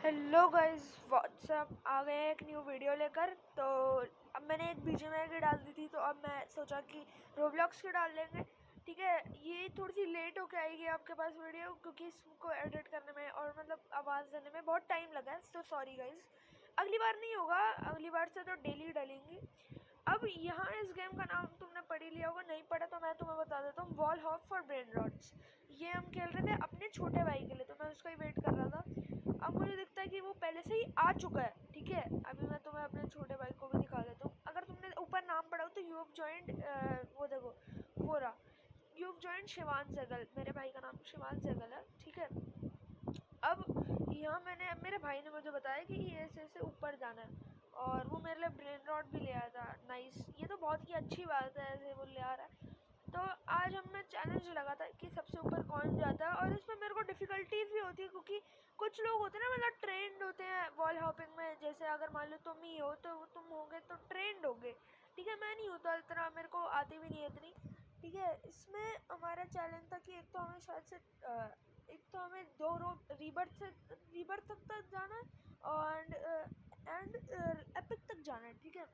Hello guys, WhatsApp आ गए हैं एक न्यू वीडियो लेकर। तो अब मैंने एक बीजीएमआई की डाल दी थी, तो अब मैं सोचा कि रोब्लॉक्स की डाल लेंगे। ठीक है, ये थोड़ी सी लेट होके आएगी आपके पास वीडियो, क्योंकि इसको एडिट करने में और मतलब आवाज़ देने में बहुत टाइम लगा है। तो सॉरी गाइस, अगली बार नहीं होगा, अगली बार से तो डेली डालेंगी। अब यहाँ इस गेम का नाम तुमने पढ़ ही लिया होगा, नहीं पढ़ा तो मैं तुम्हें बता देता हूँ। Wall hop for brain rots. ये हम खेल रहे थे अपने छोटे भाई के लिए, तो मैं उसका ही वेट कर रहा था। अब मुझे दिखता है कि वो पहले से ही आ चुका है। ठीक है, अभी मैं तुम्हें अपने छोटे भाई को भी दिखा देता हूँ। अगर तुमने ऊपर नाम पढ़ा हो तो यू हैव जॉइंड, वो देखो, वो रहा, you have joined Shivan Sehgal. मेरे भाई का नाम शिवान सहगल है। ठीक है, अब यहाँ मेरे भाई ने मुझे बताया कि ये ऐसे ऊपर जाना है, और वो मेरे लिए ब्रेन रॉड भी ले आया था। नाइस, ये तो बहुत ही अच्छी बात है, ऐसे वो ले आ रहा है। तो आज हमें चैलेंज लगा था कि सबसे ऊपर कौन जाता है, और इसमें मेरे को डिफ़िकल्टीज भी होती है, क्योंकि कुछ लोग होते हैं ना, मतलब ट्रेंड होते हैं वॉल हॉपिंग में। जैसे अगर मान लो तुम ही हो, तो तुम होगे तो ट्रेंड होगे। ठीक है, मैं नहीं होता इतना, मेरे को आती भी नहीं है इतनी। ठीक है, इसमें हमारा चैलेंज था कि एक तो हमें शायद से एक तो हमें दो रोड रीबर्थ तक जाना है, और एंड एपिक तक जाना है। ठीक है,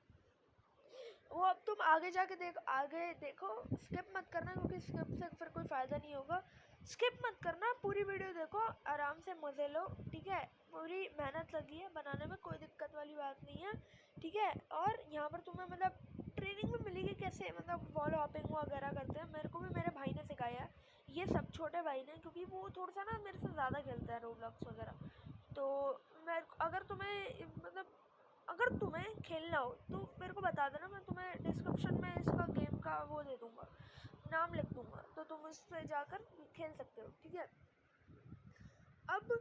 वो अब तुम आगे देखो, स्किप मत करना, क्योंकि स्किप से फिर कोई फ़ायदा नहीं होगा। स्किप मत करना, पूरी वीडियो देखो, आराम से मज़े लो। ठीक है, पूरी मेहनत लगी है बनाने में, कोई दिक्कत वाली बात नहीं है। ठीक है, और यहाँ पर तुम्हें मतलब ट्रेनिंग भी मिलेगी कैसे मतलब वॉल हॉपिंग वगैरह करते हैं। मेरे को भी मेरे भाई ने सिखाया है, ये सब छोटे भाई ने, क्योंकि वो थोड़ा सा ना मेरे से ज़्यादा खेलता है रोब्लॉक्स वगैरह। तो मैं अगर तुम्हें खेलना हो तो मेरे को बता देना, मैं तुम्हें डिस्क्रिप्शन में इसका गेम का वो दे दूँगा, नाम लिख दूँगा, तो तुम उस पर जाकर खेल सकते हो। ठीक है, अब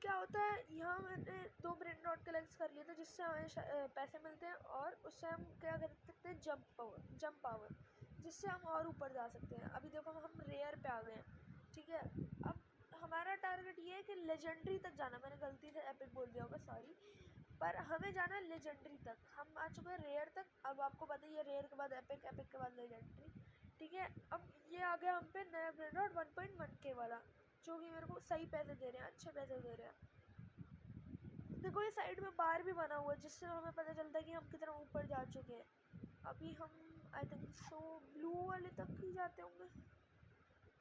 क्या होता है, यहाँ मैंने 2 ब्रेन रॉट कलेक्ट कर लिए थे, जिससे हमें पैसे मिलते हैं, और उससे हम क्या कर सकते हैं, जंप पावर, जिससे हम और ऊपर जा सकते हैं। अभी देखो हम रेयर पे आ गए हैं। ठीक है, अब हमारा टारगेट ये है कि लेजेंडरी तक जाना। मैंने गलती से एपिक बोल दिया होगा, सॉरी, पर हमें जाना है लेजेंडरी तक। हम आ चुके हैं रेयर तक। अब आपको पता ही है, रेयर के बाद एपिक, एपिक के बाद लेजेंडरी। ठीक है, अब ये आ गया हम पे नया ब्रेन रॉट 1.1K वाला, जो कि मेरे को सही पैसे दे रहे हैं, अच्छे पैसे दे रहे हैं। देखो ये साइड में बार भी बना हुआ है, जिससे हमें पता चलता है कि हम कितना ऊपर जा चुके हैं। अभी हम आई थिंक सो ब्लू वाले तक ही जाते होंगे।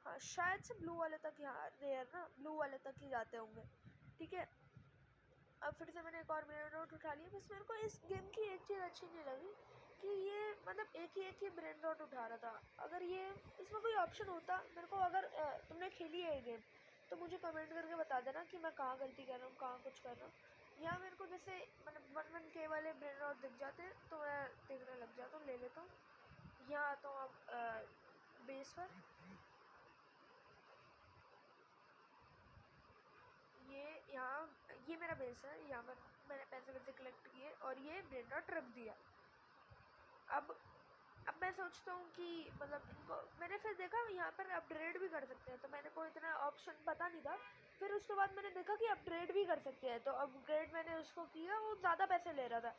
हाँ, शायद से ब्लू वाले तक, यहाँ रेयर ना, ब्लू वाले तक ही जाते होंगे। ठीक है, अब फिर से मैंने एक और ब्रेन रॉट उठा लिया। बस मेरे को इस गेम की एक चीज़ अच्छी नहीं लगी कि ये मतलब एक ही ब्रेन रॉट उठा रहा था। अगर ये इसमें कोई ऑप्शन होता मेरे को, अगर तुमने खेली है ये गेम, तो मुझे कमेंट करके बता देना कि मैं कहाँ गलती कर रहा हूँ, कहाँ कुछ कर रहा हूँ। यहाँ मेरे को जैसे मतलब 1 वाले ब्रेन रॉट दिख जाते हैं, तो मैं देखने लग जाता हूँ, ले लेता हूँ। यहाँ आता हूँ अब बेस पर, ये मेरा बेस है। यहाँ पर मैंने पैसे वैसे कलेक्ट किए और ये ब्रेन रॉट रख दिया। अब मैं सोचता हूँ कि मतलब इनको मैंने फिर देखा यहाँ पर अपग्रेड भी कर सकते हैं, तो मैंने को इतना ऑप्शन पता नहीं था। फिर उसके बाद मैंने देखा कि अपग्रेड भी कर सकते हैं, तो अपग्रेड मैंने उसको किया। वो ज़्यादा पैसे ले रहा था,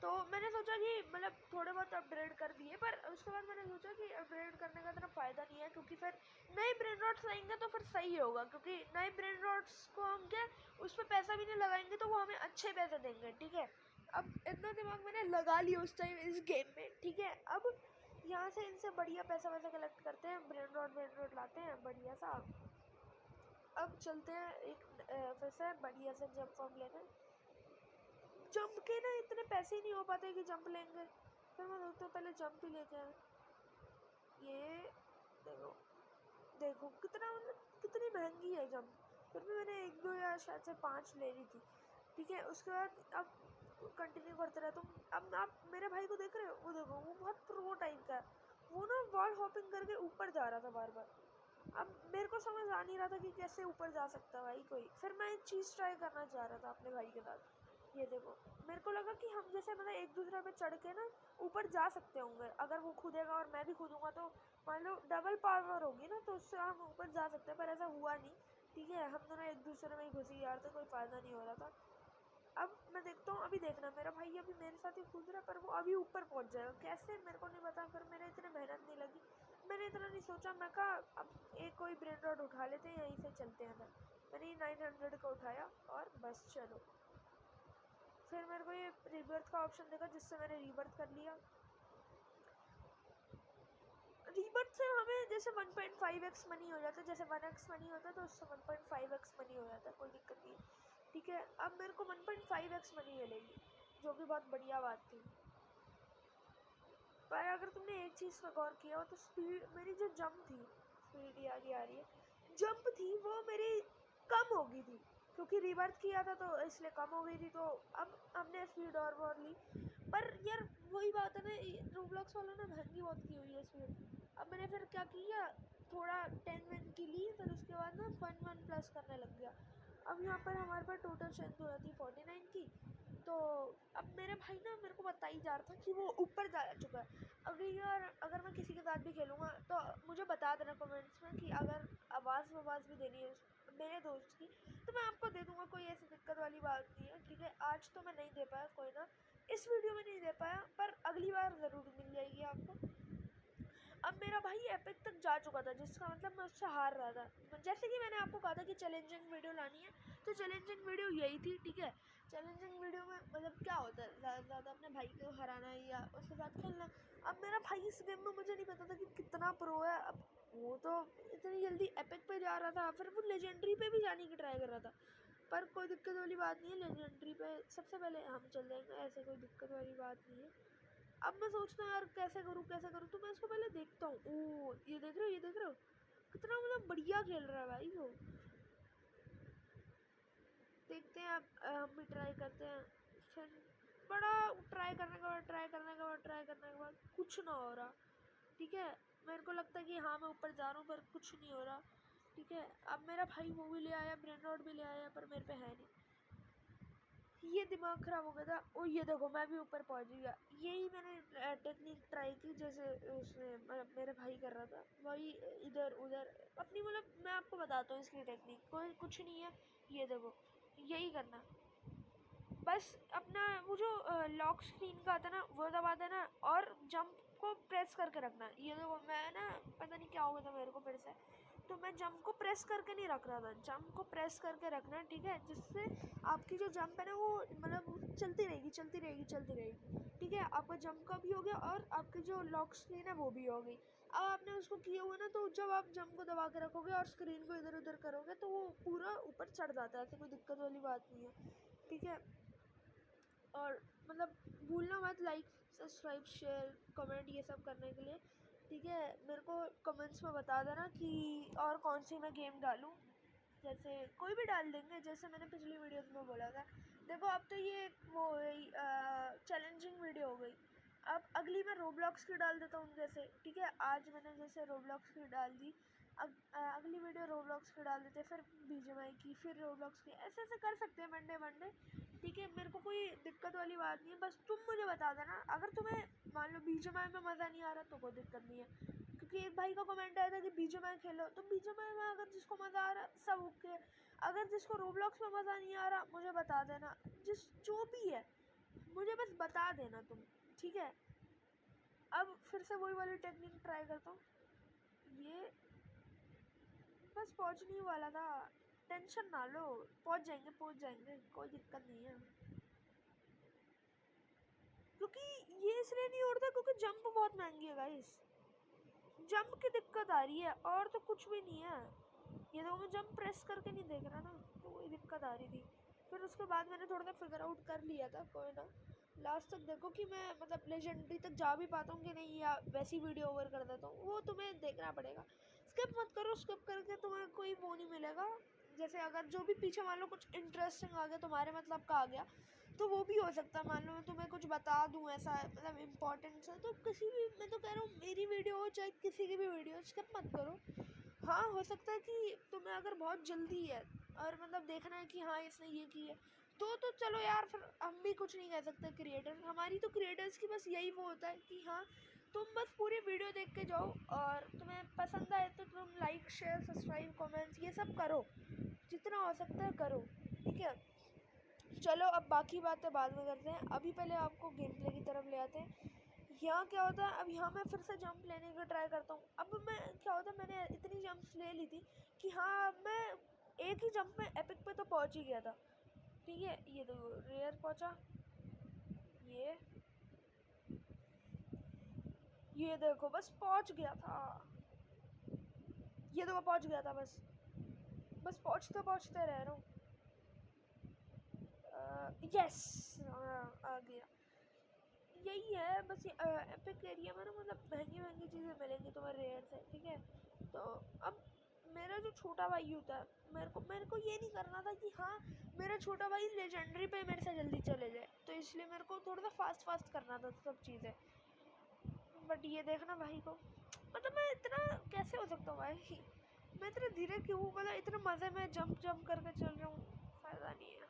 तो मैंने सोचा कि मतलब थोड़े बहुत अपग्रेड कर दिए। पर उसके बाद मैंने सोचा कि अपग्रेड करने का इतना फ़ायदा नहीं है, क्योंकि फिर नए ब्रेन रॉट्स लाएंगे तो फिर सही होगा, क्योंकि नए ब्रेन रॉट्स को हम क्या उस पर पैसा भी नहीं लगाएंगे, तो वो हमें अच्छे पैसे देंगे। ठीक है, अब इतना दिमाग मैंने लगा लिया उस टाइम इस गेम में। ठीक है, अब यहाँ से इनसे बढ़िया पैसा वैसा कलेक्ट करते हैं, ब्रेन रॉड लाते हैं बढ़िया सा। अब चलते हैं एक फिर से बढ़िया से जंप फॉर्म लेने। जंप के ना इतने पैसे ही नहीं हो पाते कि जंप लेंगे, फिर मैं सोचता हूँ पहले जंप ही लेके आए। ये देखो, देखो कितना मतलब कितनी महंगी है जंप। फिर भी मैंने 1 2 या शायद से 5 ले ली थी। ठीक है, उसके बाद अब कंटिन्यू करते रहता हूँ। अब आप मेरे भाई को देख रहे हो, वो देखो, वो बहुत प्रो टाइप का है। वो ना वॉल हॉपिंग करके ऊपर जा रहा था बार बार। अब मेरे को समझ आ नहीं रहा था कि कैसे ऊपर जा सकता है भाई कोई। फिर मैं एक चीज़ ट्राई करना चाह रहा था अपने भाई के साथ। ये देखो, मेरे को लगा कि हम जैसे मतलब एक दूसरे पे चढ़ के ना ऊपर जा सकते होंगे। अगर वो कूदेगा और मैं भी कूदूंगा, तो मान लो डबल पावर होगी ना, तो उससे हम ऊपर जा सकते हैं। पर ऐसा हुआ नहीं। ठीक है, हम दोनों एक दूसरे में ही घुसी यार, तो कोई फ़ायदा नहीं हो रहा था। अब मैं देखता हूँ, अभी देखना, मेरा भाई अभी मेरे साथ ही कूद रहा है, पर वो अभी ऊपर पहुँच जाएगा कैसे मेरे को नहीं पता। फिर मेरे इतने मेहनत नहीं लगी, मैंने इतना नहीं सोचा। मैं कहा अब एक कोई ब्रेन रॉड उठा लेते हैं, यहीं से चलते हैं। मैंने ये 900 का उठाया और बस चलो। फिर मेरे को ये रीबर्थ का ऑप्शन देखा, जिससे मैंने रीबर्थ कर लिया। रीबर्थ से हमें जैसे 1.5x मनी हो जाता है, जैसे 1x मनी होता है तो उससे 1.5x मनी हो जाता है, कोई दिक्कत नहीं है। ठीक है, अब मेरे को 1.5x मनी मिलेगी, जो कि बहुत बढ़िया बात थी। पर अगर तुमने एक चीज़ पर गौर किया हो तो स्पीड, मेरी जो जंप थी, स्पीड आगे आ रही है, जंप थी वो मेरी कम हो गई थी, क्योंकि रीबर्थ किया था तो इसलिए कम हो गई थी। तो अब हमने स्पीड और ली। पर यार वही बात है ना, रोब्लॉक्स वालों ने महंगी बहुत की हुई है स्पीड। अब मैंने फिर क्या किया, थोड़ा 10 वन की ली, फिर उसके बाद ना 1 प्लस करने लग गया। अब यहाँ पर हमारे पास टोटल स्ट्रेंथ हो जाती है 49 की। तो अब मेरे भाई ना मेरे को बता ही जा रहा था कि वो ऊपर जा चुका है। अभी यार अगर मैं किसी के साथ भी खेलूँगा तो मुझे बता देना कमेंट्स में कि अगर आवाज़ भी देनी है मेरे दोस्त की तो मैं आपको दे दूँगा, कोई ऐसी दिक्कत वाली बात नहीं है। ठीक है, आज तो मैं नहीं दे पाया, कोई ना, इस वीडियो में नहीं दे पाया, पर अगली बार ज़रूर मिल जाएगी आपको। अब मेरा भाई एपिक तक जा चुका था, जिसका मतलब मैं उससे हार रहा था। जैसे कि मैंने आपको कहा था कि चैलेंजिंग वीडियो लानी है, तो चैलेंजिंग वीडियो यही थी। ठीक है, चैलेंजिंग वीडियो में मतलब क्या होता है, ज़्यादा से ज़्यादा अपने भाई को हराना है या उसके साथ खेलना। अब मेरा भाई इस गेम में मुझे नहीं पता था कि कितना प्रो है। अब वो तो इतनी जल्दी एपिक पे जा रहा था, फिर वो लेजेंडरी पे भी जाने की ट्राई कर रहा था। पर कोई दिक्कत वाली बात नहीं है, लेजेंडरी पे सबसे पहले हम चल जाएंगे, ऐसे कोई दिक्कत वाली बात नहीं है। अब मैं सोचता हूँ यार कैसे करूँ, तो मैं इसको पहले देखता हूँ। ओ ये देख रहे हो कितना मतलब बढ़िया खेल रहा है भाई वो। देखते हैं, अब हम भी ट्राई करते हैं। फिर बड़ा ट्राई करने के बाद कुछ ना हो रहा। ठीक है, मेरे को लगता है कि हाँ मैं ऊपर जा रहा हूँ, पर कुछ नहीं हो रहा। ठीक है, अब मेरा भाई वो भी ले आया, ब्रेन रॉड भी ले आया, पर मेरे पे है नहीं। ये दिमाग ख़राब हो गया था। और ये देखो मैं भी ऊपर पहुंच गया। यही मैंने टेक्निक ट्राई की, जैसे उसने मतलब मेरे भाई कर रहा था, वही इधर उधर अपनी, मतलब मैं आपको बताता हूँ इसकी टेक्निक, कोई कुछ नहीं है। ये देखो यही करना, बस अपना वो जो लॉक स्क्रीन का आता है ना वो दबा देना और जंप को प्रेस करके रखना। ये देखो मैं ना पता नहीं क्या हो गया था मेरे को फिर से, तो मैं जंप को प्रेस करके नहीं रख रहा था, जंप को प्रेस करके रखना। ठीक है, जिससे आपकी जो जंप है ना वो मतलब चलती रहेगी। ठीक है, आपका जंप का भी हो गया और आपकी जो लॉक स्क्रीन है वो भी हो गई। अब आपने उसको किया हुआ ना, तो जब आप जंप को दबा के रखोगे और स्क्रीन को इधर उधर करोगे तो वो पूरा ऊपर चढ़ जाता है, ऐसे कोई दिक्कत वाली बात नहीं है। ठीक है, और मतलब भूलना मत लाइक सब्सक्राइब शेयर कमेंट ये सब करने के लिए। ठीक है, मेरे को कमेंट्स में बता देना कि और कौन सी मैं गेम डालूँ, जैसे कोई भी डाल देंगे, जैसे मैंने पिछली वीडियोस में बोला था। देखो अब तो ये वो हो गई चैलेंजिंग वीडियो हो गई। अब अगली मैं रोब्लॉक्स की डाल देता हूँ जैसे। ठीक है, आज मैंने जैसे रोब्लॉक्स की डाल दी, अब अगली वीडियो रोब्लॉक्स की डाल देते, फिर बीजीएमआई की, फिर रोब्लॉक्स की, ऐसे ऐसे कर सकते हैं मंडे। ठीक है, मेरे को कोई दिक्कत वाली बात नहीं है, बस तुम मुझे बता देना। अगर तुम्हें मान लो बीजीएमआई में मज़ा नहीं आ रहा तो कोई दिक्कत नहीं है, क्योंकि एक भाई का कमेंट आया था कि बीजीएमआई खेलो, तो बीजीएमआई में अगर जिसको मज़ा आ रहा सब ओके। अगर जिसको रोब्लॉक्स में मज़ा नहीं आ रहा मुझे बता देना, जो भी है मुझे बस बता देना तुम। ठीक है, अब फिर से वही वाली टेक्निक ट्राई करता हूँ। ये बस पहुँचने ही वाला था, टेंशन ना लो, पहुँच जाएंगे, कोई दिक्कत नहीं है। क्योंकि ये इसलिए नहीं उड़ता क्योंकि जंप बहुत महंगी है गाइस, जंप की दिक्कत आ रही है और तो कुछ भी नहीं है। ये तो मैं जंप प्रेस करके नहीं देख रहा ना, तो वही दिक्कत आ रही थी। फिर उसके बाद मैंने थोड़ा सा फिगर आउट कर लिया था, कोई ना, लास्ट तक देखो कि मैं मतलब लेजेंडरी तक जा भी पाता हूँ कि नहीं, या वैसी वीडियो ओवर कर देता हूँ, वो तुम्हें देखना पड़ेगा। स्किप मत करो, स्किप करके तुम्हें कोई वो नहीं मिलेगा। जैसे अगर जो भी पीछे मान लो कुछ इंटरेस्टिंग आ गया, तुम्हारे मतलब का आ गया, तो वो भी हो सकता है। मान लो मैं तुम्हें कुछ बता दूँ ऐसा मतलब इम्पोर्टेंट सा, तो किसी भी, मैं तो कह रहा हूँ मेरी वीडियो हो चाहे किसी की भी वीडियो, स्किप मत करो। हाँ हो सकता है कि तुम्हें अगर बहुत जल्दी है और मतलब देखना है कि हाँ इसने ये की है, तो चलो यार, फिर हम भी कुछ नहीं कह सकते। क्रिएटर हमारी तो, क्रिएटर्स की बस यही वो होता है कि हाँ तुम बस पूरी वीडियो देख के जाओ, और तुम्हें पसंद आए तो तुम लाइक शेयर सब्सक्राइब कमेंट्स ये सब करो, जितना हो सकता है करो। ठीक है, चलो अब बाकी बातें बाद में करते हैं, अभी पहले आपको गेम प्ले की तरफ ले आते हैं। यहाँ क्या होता है, अब यहाँ मैं फिर से जंप लेने का ट्राई करता हूँ। अब मैं क्या होता है, मैंने इतनी जंप्स ले ली थी कि हाँ मैं एक ही जंप में एपिक पे तो पहुँच ही गया था। ठीक है, ये तो रेयर पहुँचा। ये देखो बस पहुंच गया था, ये देखो पहुंच गया था, बस पहुंचते रह रहा हूँ। यस, आ गया। यही है बस, एपिक एरिया में ना मतलब महंगी चीज़ें मिलेंगी तुम्हें रेयर से, ठीक है। तो अब मेरा जो छोटा भाई होता है, मेरे को ये नहीं करना था कि हाँ मेरा छोटा भाई लेजेंडरी पे मेरे से जल्दी चले जाए, तो इसलिए मेरे को थोड़ा सा फास्ट करना था सब चीज़ें। बट ये देखना भाई को, मतलब मैं इतना कैसे हो सकता हूँ भाई, मैं इतना धीरे क्यों, मतलब इतना मज़े में जंप करके चल रहा हूँ, फ़ायदा नहीं है।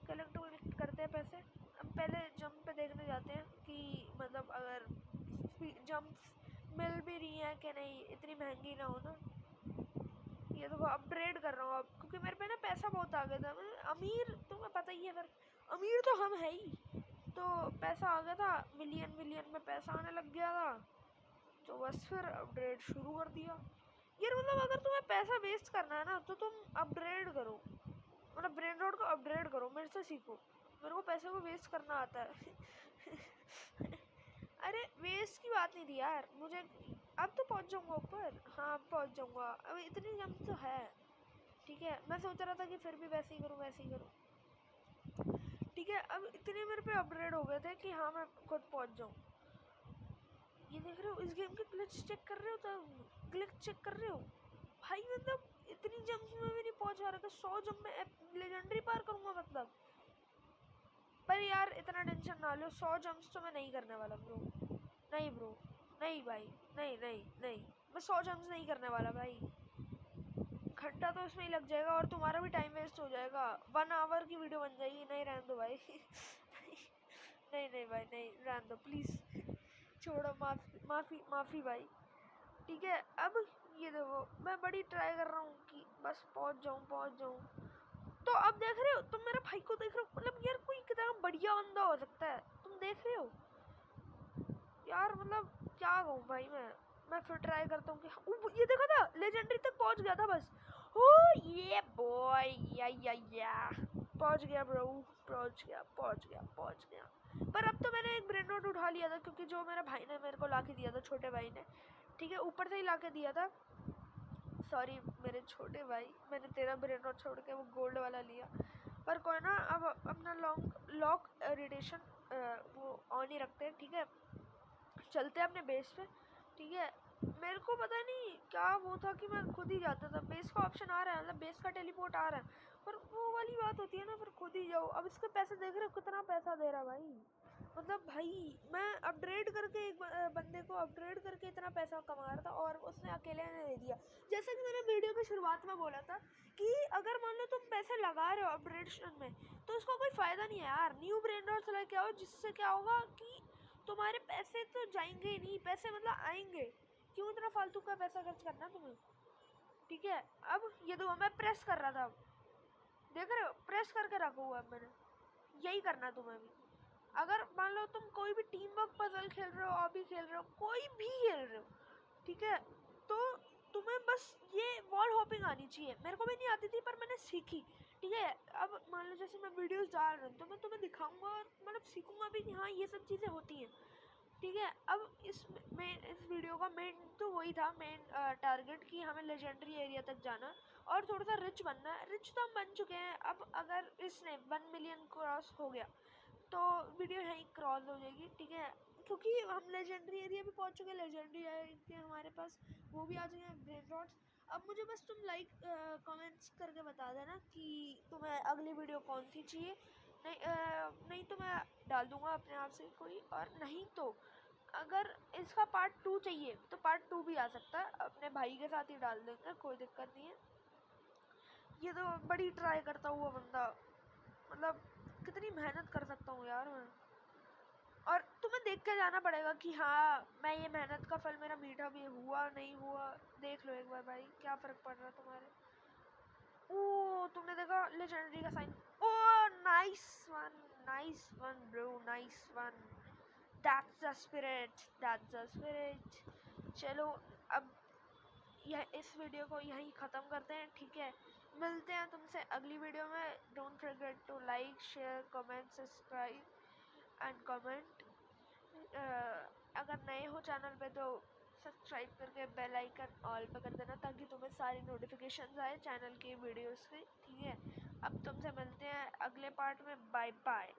कलेक्ट करते हैं पैसे। अब पहले जंप पे देखने जाते हैं कि मतलब अगर जंप मिल भी रही हैं कि नहीं, इतनी महंगी ना हो ना। ये तो अपग्रेड कर रहा हूँ अब, क्योंकि मेरे पे ना पैसा बहुत आ गया था, मैं अमीर तुम्हें पता ही है, फिर अमीर तो हम है ही, तो पैसा आ गया था, मिलियन में पैसा आने लग गया था, तो बस फिर अपग्रेड शुरू कर दिया। यार मतलब अगर तुम्हें पैसा वेस्ट करना है ना तो तुम अपग्रेड करो, मतलब ब्रेन रॉट को अपग्रेड करो, मेरे से सीखो, मेरे को पैसे को वेस्ट करना आता है। अरे वेस्ट की बात नहीं थी यार, मुझे अब तो पहुंच जाऊंगा ऊपर, हाँ अब पहुंच जाऊंगा, अब इतनी जंप तो है, ठीक है। मैं सोच रहा था कि फिर भी वैसे ही करूँ, ठीक है। अब इतने मेरे पे अपग्रेड हो गए थे कि हाँ मैं खुद पहुंच जाऊँ। ये देख रहे हो, इस गेम के ग्लिच चेक कर रहे हो, तो ग्लिच चेक कर रहे हो भाई, मतलब इतनी जंप में भी नहीं पहुंच रहा था, 100 जंप में लेजेंडरी पार करूंगा मतलब। पर यार इतना टेंशन ना लो, 100 जंप्स तो मैं नहीं करने वाला ब्रो, नहीं ब्रो, नहीं भाई, नहीं, मैं 100 जंप्स नहीं करने वाला भाई, घंटा तो इसमें ही लग जाएगा और तुम्हारा भी टाइम वेस्ट हो जाएगा, 1 आवर की वीडियो बन जाएगी। नहीं रहने दो भाई। नहीं भाई, नहीं रहने दो प्लीज़, छोड़ो, माफ़ी भाई, ठीक है। अब ये देखो मैं बड़ी ट्राई कर रहा हूँ कि बस पहुँच जाऊँ। तो अब देख रहे हो तुम, मेरे भाई को देख रहे हो, मतलब यार कोई कितना बढ़िया बंदा हो सकता है, तुम देख रहे हो यार, मतलब क्या कहूँ भाई, मैं फिर ट्राई करता हूँ कि ये देखा था, लेजेंडरी तक पहुँच गया था बस। ओ ये बॉय, या पहुँच गया ब्रो, पहुँच गया। पर अब तो मैंने एक ब्रेन नोट उठा लिया था, क्योंकि जो मेरे भाई ने मेरे को ला के दिया था, छोटे भाई ने, ठीक है, ऊपर से ही ला के दिया था। सॉरी मेरे छोटे भाई, मैंने तेरा ब्रेन नोट छोड़ के वो गोल्ड वाला लिया, पर कोई ना, अब अपना लॉक इरिटेशन वो ऑन ही रखते हैं, ठीक है। चलते हैं अपने बेस पे, ठीक है। मेरे को पता नहीं क्या वो था कि मैं खुद ही जाता था, बेस का ऑप्शन आ रहा है, मतलब बेस का टेलीपोर्ट आ रहा है, पर वो वाली बात होती है ना, फिर खुद ही जाओ। अब इसके पैसे देख रहे हो कितना पैसा दे रहा भाई, मतलब भाई मैं अपग्रेड करके एक बंदे को अपग्रेड करके इतना पैसा कमा रहा था, और उसने अकेले ने दे दिया। जैसे कि मैंने वीडियो की शुरुआत में बोला था कि अगर मान लो तुम पैसे लगा रहे हो अपग्रेडेशन में, तो उसका कोई फ़ायदा नहीं है यार, न्यू ब्रेन रॉट्स लेके आओ, जिससे क्या होगा कि तुम्हारे पैसे तो जाएंगे ही नहीं, पैसे मतलब आएंगे, क्यों इतना फालतू का पैसा खर्च करना तुम्हें, ठीक है। अब ये दो मैं प्रेस कर रहा था, देख रहे हो, प्रेस करके रखा हुआ है मैंने, यही करना तुम्हें भी। अगर मान लो तुम कोई भी टीम वर्क पजल खेल रहे हो, ऑबी खेल रहे हो, कोई भी खेल रहे हो, ठीक है, तो तुम्हें बस ये वॉल हॉपिंग आनी चाहिए, मेरे को भी नहीं आती थी पर मैंने सीखी, ठीक है। अब मान लो जैसे मैं वीडियोस डाल रहा हूँ, तो मैं तुम्हें दिखाऊंगा और मतलब सीखूंगा भी कि हाँ ये सब चीज़ें होती हैं, ठीक है। अब इस वीडियो का मेन तो वही था, मेन टारगेट कि हमें लेजेंडरी एरिया तक जाना और थोड़ा सा रिच बनना है। रिच तो हम बन चुके हैं, अब अगर इसने 1 मिलियन क्रॉस हो गया तो वीडियो यहीं क्रॉस हो जाएगी, ठीक है, क्योंकि हम लेजेंडरी एरिया भी पहुंच चुके हैं, लेजेंडरी एरिया हमारे पास वो भी आ चुके हैं ब्रेन रॉट्स। अब मुझे बस तुम लाइक कमेंट्स करके बता देना कि तुम्हें अगली वीडियो कौन सी चाहिए, नहीं तो मैं डाल दूंगा अपने आप से कोई, और नहीं तो अगर इसका पार्ट 2 चाहिए तो पार्ट 2 भी आ सकता है, अपने भाई के साथ ही डाल देंगे, कोई दिक्कत नहीं है। ये तो बड़ी ट्राई करता हुआ बंदा, मतलब कितनी मेहनत कर सकता हूँ यार मैं, और तुम्हें देख के जाना पड़ेगा कि हाँ मैं ये मेहनत का फल मेरा मीठा भी हुआ नहीं हुआ, देख लो एक बार भाई, क्या फ़र्क पड़ रहा है तुम्हारे। ओ तुमने देखा लेजेंडरी का sign, oh nice one bro, nice one, that's the spirit. चलो अब यह इस वीडियो को यहीं ख़त्म करते हैं, ठीक है। मिलते हैं तुमसे अगली वीडियो में, don't forget to like share comment subscribe and comment. अगर नए हो चैनल पे तो सब्सक्राइब करके बेल आइकन ऑल पे कर देना ताकि तुम्हें सारी नोटिफिकेशंस आए चैनल की वीडियोस की। ठीक है, अब तुमसे मिलते हैं अगले पार्ट में। Bye bye.